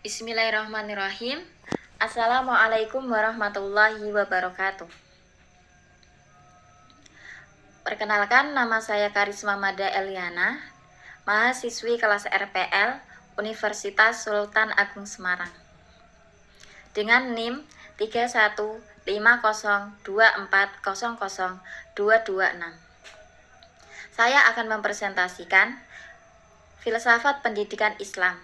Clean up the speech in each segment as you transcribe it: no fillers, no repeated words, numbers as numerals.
Bismillahirrahmanirrahim. Assalamualaikum warahmatullahi wabarakatuh. Perkenalkan, nama saya Karisma Mada Eliana, mahasiswi kelas RPL Universitas Sultan Agung Semarang, dengan NIM 315024000226. Saya akan mempresentasikan filsafat pendidikan Islam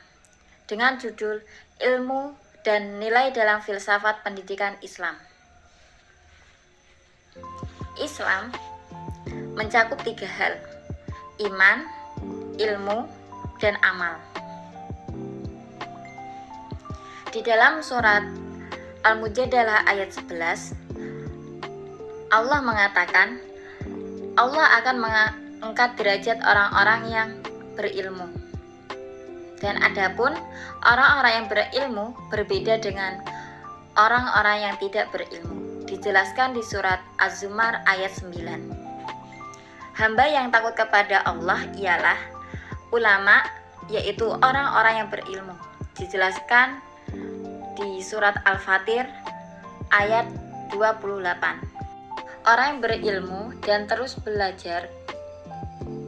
dengan judul Ilmu dan Nilai dalam Filsafat Pendidikan Islam. Islam mencakup 3 hal: iman, ilmu, dan amal. Di dalam surat Al-Mujadalah ayat 11, Allah mengatakan, Allah akan mengangkat derajat orang-orang yang berilmu. Dan adapun orang-orang yang berilmu berbeda dengan orang-orang yang tidak berilmu. Dijelaskan di surat Az-Zumar ayat 9. Hamba yang takut kepada Allah ialah ulama, yaitu orang-orang yang berilmu. Dijelaskan di surat Al-Fatir ayat 28. Orang yang berilmu dan terus belajar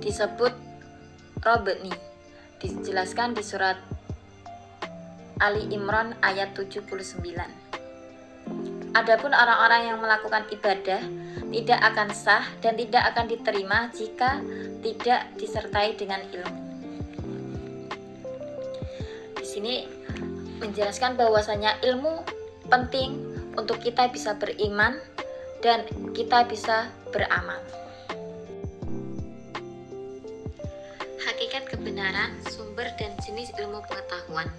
disebut Robni. Dijelaskan di surat Ali Imran ayat 79. Adapun orang-orang yang melakukan ibadah tidak akan sah dan tidak akan diterima jika tidak disertai dengan ilmu. Di sini menjelaskan bahwasanya ilmu penting untuk kita bisa beriman dan kita bisa beramal. Hakikat kebenaran, sumber dan jenis ilmu pengetahuan.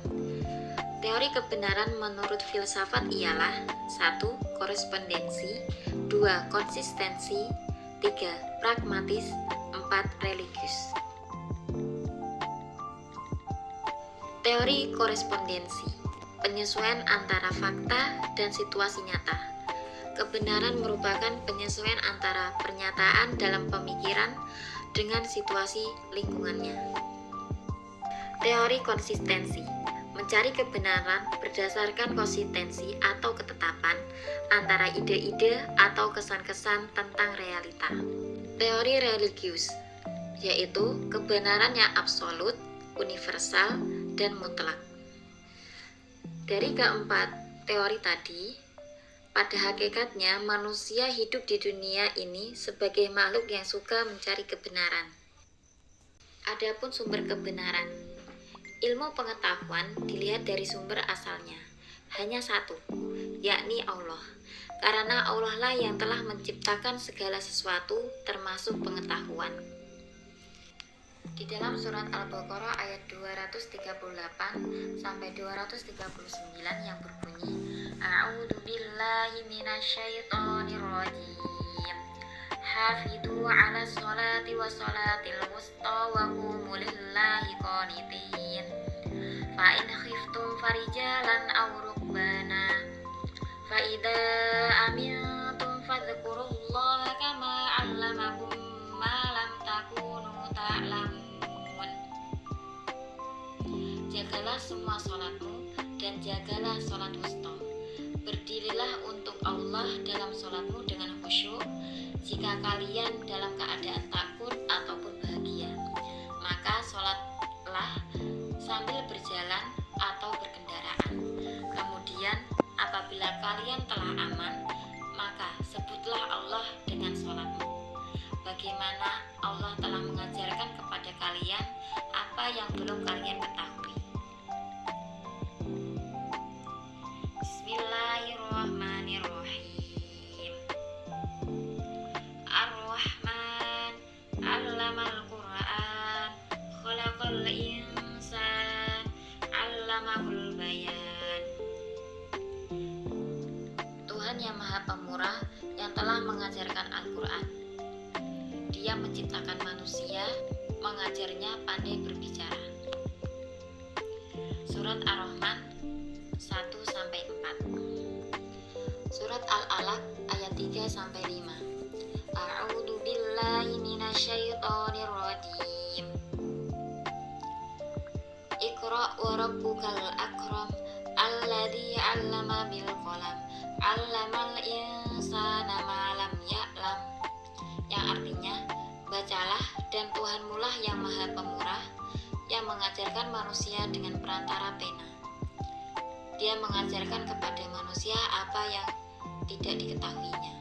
Teori kebenaran menurut filsafat ialah 1. Korespondensi, 2. Konsistensi, 3. Pragmatis, 4. Religius. Teori korespondensi, penyesuaian antara fakta dan situasi nyata. Kebenaran merupakan penyesuaian antara pernyataan dalam pemikiran dengan situasi lingkungannya. Teori konsistensi, mencari kebenaran berdasarkan konsistensi atau ketetapan antara ide-ide atau kesan-kesan tentang realita. Teori religius, yaitu kebenaran yang absolut, universal, dan mutlak. Dari keempat teori tadi, pada hakikatnya manusia hidup di dunia ini sebagai makhluk yang suka mencari kebenaran. Adapun sumber kebenaran, ilmu pengetahuan dilihat dari sumber asalnya, hanya satu, yakni Allah. Karena Allah lah yang telah menciptakan segala sesuatu termasuk pengetahuan. Di dalam surat Al-Baqarah ayat 238 sampai 239 yang berbunyi, A'udzu billahi minasyaitonir rajim. Hafidhu 'alas sholati was sholatil wusta wa qumu lillahi qanitin. Fa in khiftum farijalan aw rukbana. Fa idza amintum fadhkurullaha kama 'allamakum ma lam takunu ta'lamun. Jagalah semua sholatmu dan jagalah sholat wusta. Berdirilah untuk Allah dalam sholatmu dengan khusyuk. Jika kalian dalam keadaan takut ataupun bahagia, maka sholatlah sambil berjalan atau berkendaraan. Kemudian apabila kalian telah aman, maka sebutlah Allah dengan sholatmu. Bagaimana Allah telah mengajarkan kepada kalian apa yang belum kalian ketahui. Bismillahirrahmanirrahim. Ar-Rahman 'allamal Qur'an, khalaqal insan, 'allamahul bayan. Tuhan yang Maha Pemurah yang telah mengajarkan Al-Qur'an. Dia menciptakan manusia, mengajarnya pandai berbicara. Surat Ar-Rahman 1-4. Surat Al-Alaq ayat 3-5. A'udzu billahi minasyaitonir rajim. Iqra wa rabbukal akram alladzi 'allama bil qalam 'allamal insana ma lam ya'lam, yang artinya bacalah dan Tuhanmulah yang maha pemurah yang mengajarkan manusia dengan perantara pena. Dia mengajarkan kepada manusia apa yang tidak diketahuinya.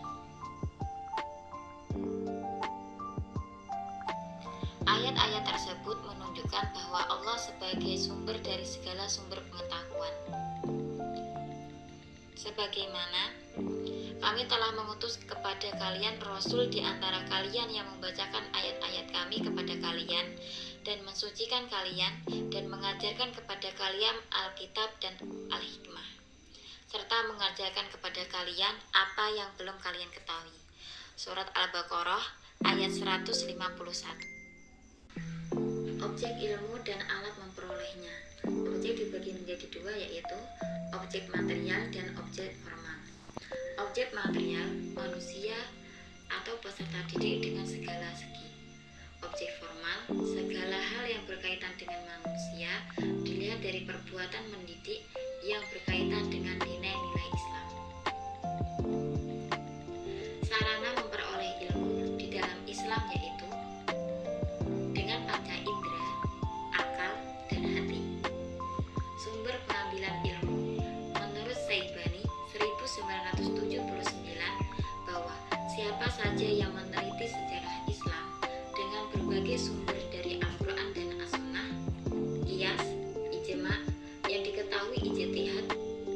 Ayat-ayat tersebut menunjukkan bahwa Allah sebagai sumber dari segala sumber pengetahuan. Sebagaimana kami telah mengutus kepada kalian Rasul di antara kalian yang membacakan ayat-ayat kami kepada kalian dan mensucikan kalian dan mengajarkan kepada kalian Alkitab dan Al-Hikmah, serta mengajarkan kepada kalian apa yang belum kalian ketahui. Surat Al-Baqarah ayat 151. Objek ilmu dan alat memperolehnya. Objek dibagi menjadi dua, yaitu objek material dan objek formal. Objek material, manusia atau peserta didik dengan segala segi. Objek formal, segala hal yang berkaitan dengan manusia dilihat dari perbuatan mendidik yang berkaitan dengan nilai-nilai Islam. Sarana memperoleh ilmu di dalam Islam yaitu dengan panca indera, akal, dan hati. Sumber pengambilan ilmu. Menurut Syaibani 1979 bahwa siapa saja yang meneliti sejarah Islam dengan berbagai sumber dari Al-Quran dan As-Sunnah, qiyas, ijma, yang diketahui ijtihad,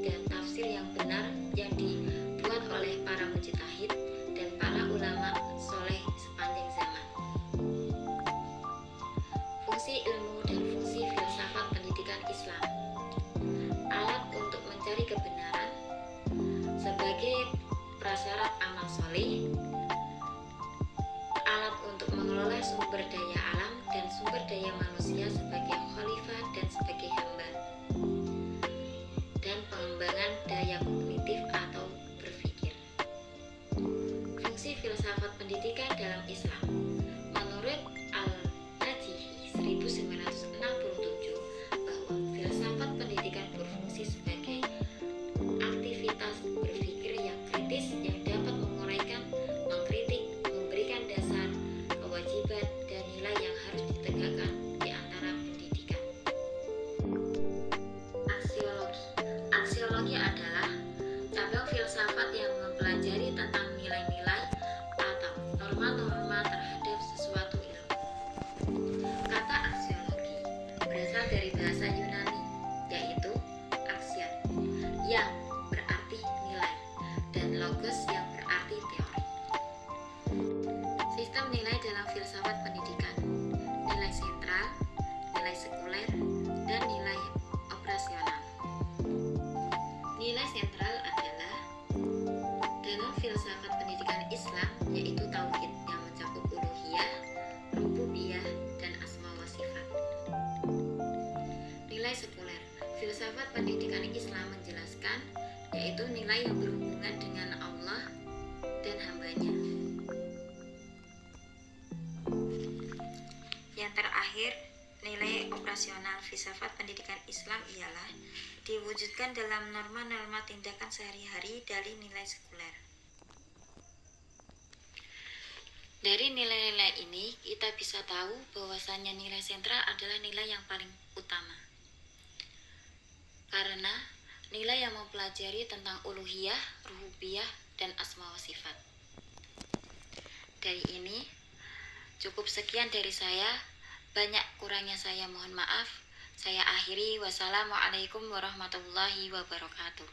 dan tafsir yang benar yang dibuat oleh para mujtahid dan para ulama soleh sepanjang zaman. Fungsi ilmu dan fungsi filsafat pendidikan Islam. Alat untuk mencari kebenaran sebagai prasyarat amal soleh, alat untuk mengelola sumber daya alam dan sumber daya manusia sebagai khalifah dan sebagai hamba, dan pengembangan daya kognitif atau berpikir. Fungsi filsafat pendidikan dalam Islam. Menurut Al-Najihi 1967 bahwa filsafat pendidikan berfungsi sebagai aktivitas berpikir yang kritis yang dapat menguraikan, mengkritik, memberikan dasar, kewajiban, dan nilai yang harus ditegakkan di antara pendidikan. Aksiologi. Aksiologi adalah cabang filsafat yang mempelajari tentang nilai-nilai atau norma-norma terhadap sesuatu ilmu. Kata aksiologi berasal dari bahasa Yunani, yaitu axion, yang berarti nilai, dan logos yang berarti teori. Sistem nilai dalam filsafat pendidikan. Nilai sentral, nilai sekuler, dan nilai operasional. Nilai sentral adalah dalam filsafat pendidikan Islam, yaitu tauhid yang mencakup uluhiyah, rububiyah, dan asma wa sifat. Nilai sekuler. Filsafat pendidikan Islam menjelaskan, yaitu nilai yang berhubungan dengan Allah dan hambanya. Yang terakhir, nilai operasional filsafat pendidikan Islam ialah diwujudkan dalam norma-norma tindakan sehari-hari dari nilai sekuler. Dari nilai-nilai ini, kita bisa tahu bahwasannya nilai sentral adalah nilai yang paling utama. Karena nilai yang mempelajari tentang uluhiyah, rububiyah, dan asma wa sifat. Dari ini, cukup sekian dari saya. Banyak kurangnya saya mohon maaf. Saya akhiri. Wassalamualaikum warahmatullahi wabarakatuh.